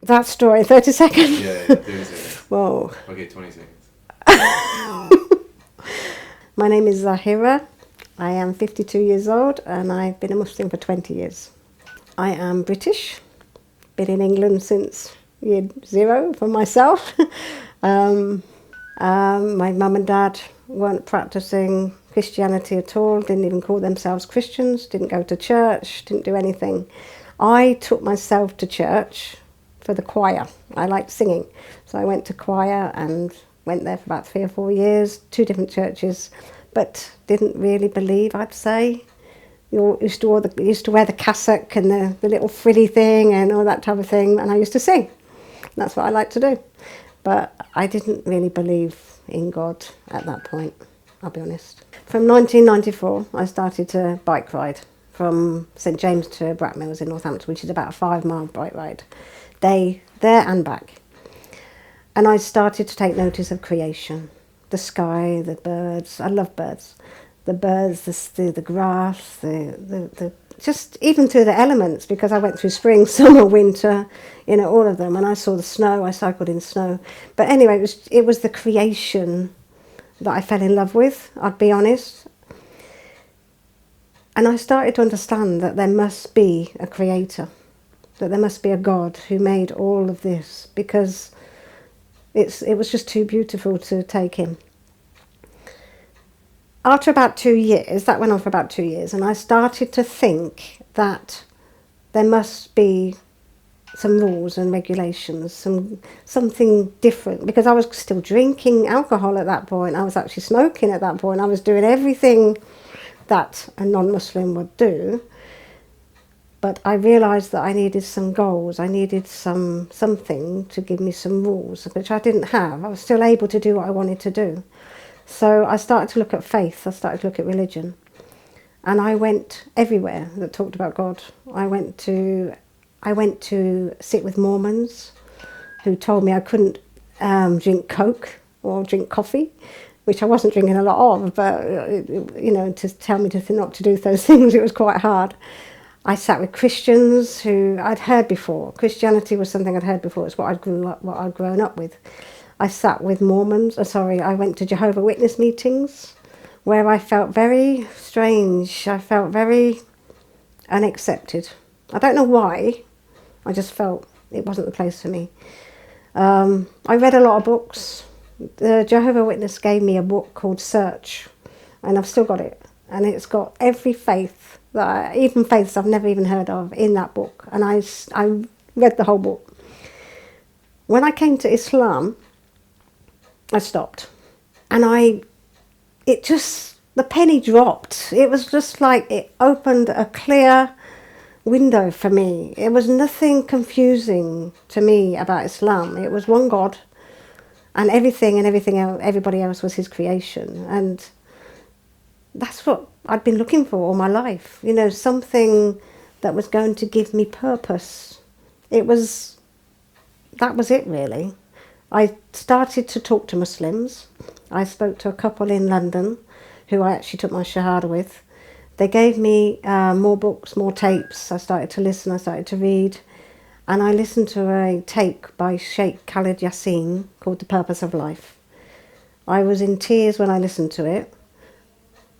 That story, 30 seconds? Yeah, 30 seconds. Whoa. Okay, 20 seconds. My name is Zahira. I am 52 years old and I've been a Muslim for 20 years. I am British, been in England since year 0 for myself. My mum and dad weren't practicing Christianity at all, didn't even call themselves Christians, didn't go to church, didn't do anything. I took myself to church for the choir. I liked singing, so I went to choir and went there for about 3 or 4 years, 2 different churches, but didn't really believe, I'd say. Used to wear the cassock and the little frilly thing and all that type of thing, and I used to sing. That's what I like to do. But I didn't really believe in God at that point, I'll be honest. From 1994, I started to bike ride from St James to Brackmills in Northampton, which is about a 5-mile bike ride, day there and back. And I started to take notice of creation, the sky, the birds. I love birds. The birds, the grass, the just even through the elements, because I went through spring, summer, winter, all of them, and I saw the snow. I cycled in snow. But anyway, it was the creation that I fell in love with, I'd be honest. And I started to understand that there must be a creator, that there must be a God who made all of this, because it was just too beautiful to take in. After about 2 years, that went on for about 2 years, and I started to think that there must be some rules and regulations, something different, because I was still drinking alcohol at that point. I was actually smoking at that point. I was doing everything that a non-Muslim would do, but I realised that I needed some goals. I needed something to give me some rules, which I didn't have. I was still able to do what I wanted to do. So I started to look at faith, I started to look at religion. And I went everywhere that talked about God. I went to sit with Mormons who told me I couldn't drink Coke or drink coffee, which I wasn't drinking a lot of, but to tell me not to do those things, it was quite hard. I sat with Christians who I'd heard before. Christianity was something I'd heard before. It's what I'd grown up with. I sat with I went to Jehovah's Witness meetings where I felt very strange. I felt very unaccepted. I don't know why. I just felt it wasn't the place for me. I read a lot of books. The Jehovah's Witness gave me a book called Search, and I've still got it. And it's got every faith, even faiths I've never even heard of, in that book. And I read the whole book. When I came to Islam, I stopped, and the penny dropped. It was just like it opened a clear window for me. It was nothing confusing to me about Islam. It was one God, and everything else, everybody else was his creation. And that's what I'd been looking for all my life. Something that was going to give me purpose. That was it, really. I started to talk to Muslims. I spoke to a couple in London who I actually took my Shahada with. They gave me more books, more tapes. I started to listen, I started to read. And I listened to a tape by Sheikh Khalid Yasin called The Purpose of Life. I was in tears when I listened to it.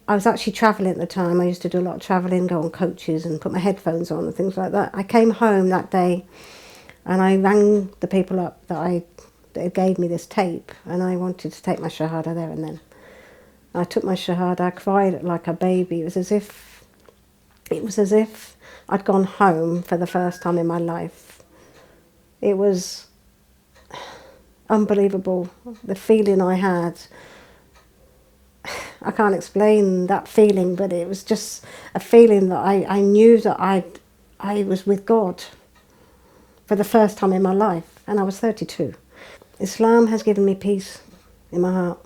I was actually travelling at the time. I used to do a lot of travelling, go on coaches and put my headphones on and things like that. I came home that day and I rang the people up that gave me this tape, and I wanted to take my Shahada there and then. I took my Shahada, I cried like a baby. It was as if I'd gone home for the first time in my life. It was unbelievable, the feeling I had. I can't explain that feeling, but it was just a feeling that I knew that I was with God for the first time in my life, and I was 32. Islam has given me peace in my heart,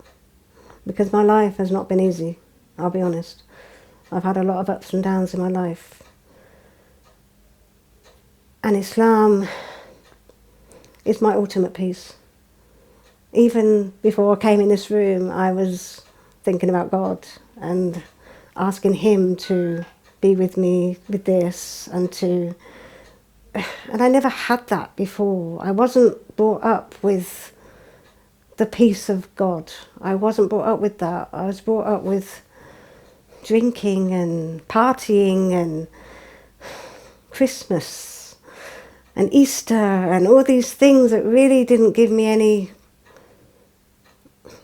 because my life has not been easy, I'll be honest. I've had a lot of ups and downs in my life. And Islam is my ultimate peace. Even before I came in this room, I was thinking about God and asking him to be with me with this and to and I never had that before. I wasn't brought up with the peace of God. I wasn't brought up with that. I was brought up with drinking and partying and Christmas and Easter and all these things that really didn't give me any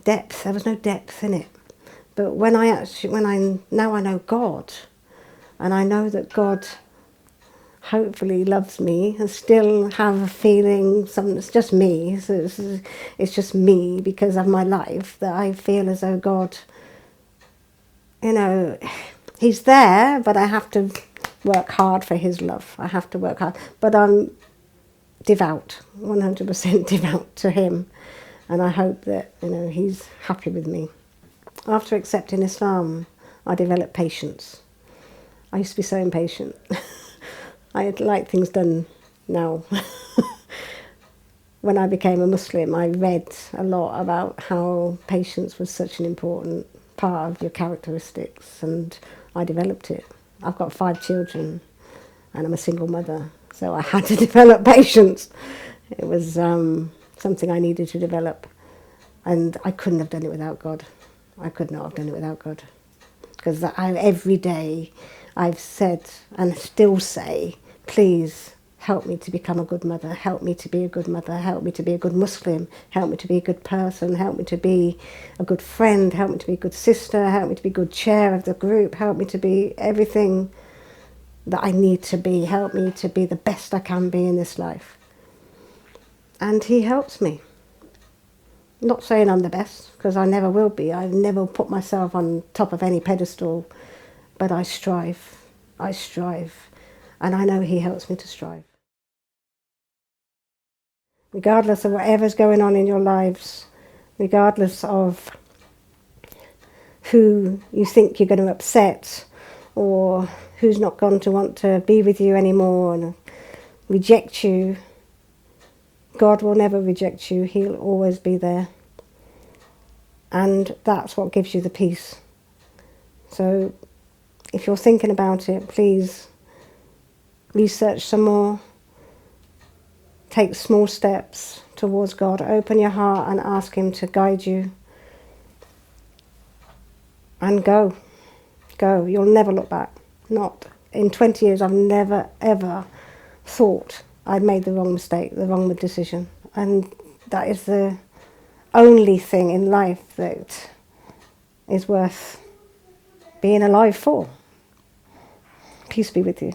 depth. There was no depth in it. But now I know God, and I know that God hopefully loves me, and still have a feeling, it's just me, so it's just me because of my life, that I feel as though God, he's there, but I have to work hard for his love. I have to work hard. But I'm devout, 100% devout to him, and I hope that, he's happy with me. After accepting Islam, I developed patience. I used to be so impatient. I like things done now. When I became a Muslim, I read a lot about how patience was such an important part of your characteristics, and I developed it. I've got 5 children, and I'm a single mother, so I had to develop patience. It was something I needed to develop, and I couldn't have done it without God. I could not have done it without God. Because every day I've said, and still say, please help me to become a good mother, help me to be a good mother, help me to be a good Muslim, help me to be a good person, help me to be a good friend, help me to be a good sister, help me to be a good chair of the group, help me to be everything that I need to be, help me to be the best I can be in this life. And he helps me. Not saying I'm the best, because I never will be. I never put myself on top of any pedestal, but I strive. And I know he helps me to strive. Regardless of whatever's going on in your lives, regardless of who you think you're going to upset, or who's not going to want to be with you anymore and reject you, God will never reject you. He'll always be there. And that's what gives you the peace. So if you're thinking about it, please research some more. Take small steps towards God. Open your heart and ask him to guide you. And go. Go. You'll never look back. Not in 20 years, I've never, ever thought I'd made the wrong mistake, the wrong decision. And that is the only thing in life that is worth being alive for. Peace be with you.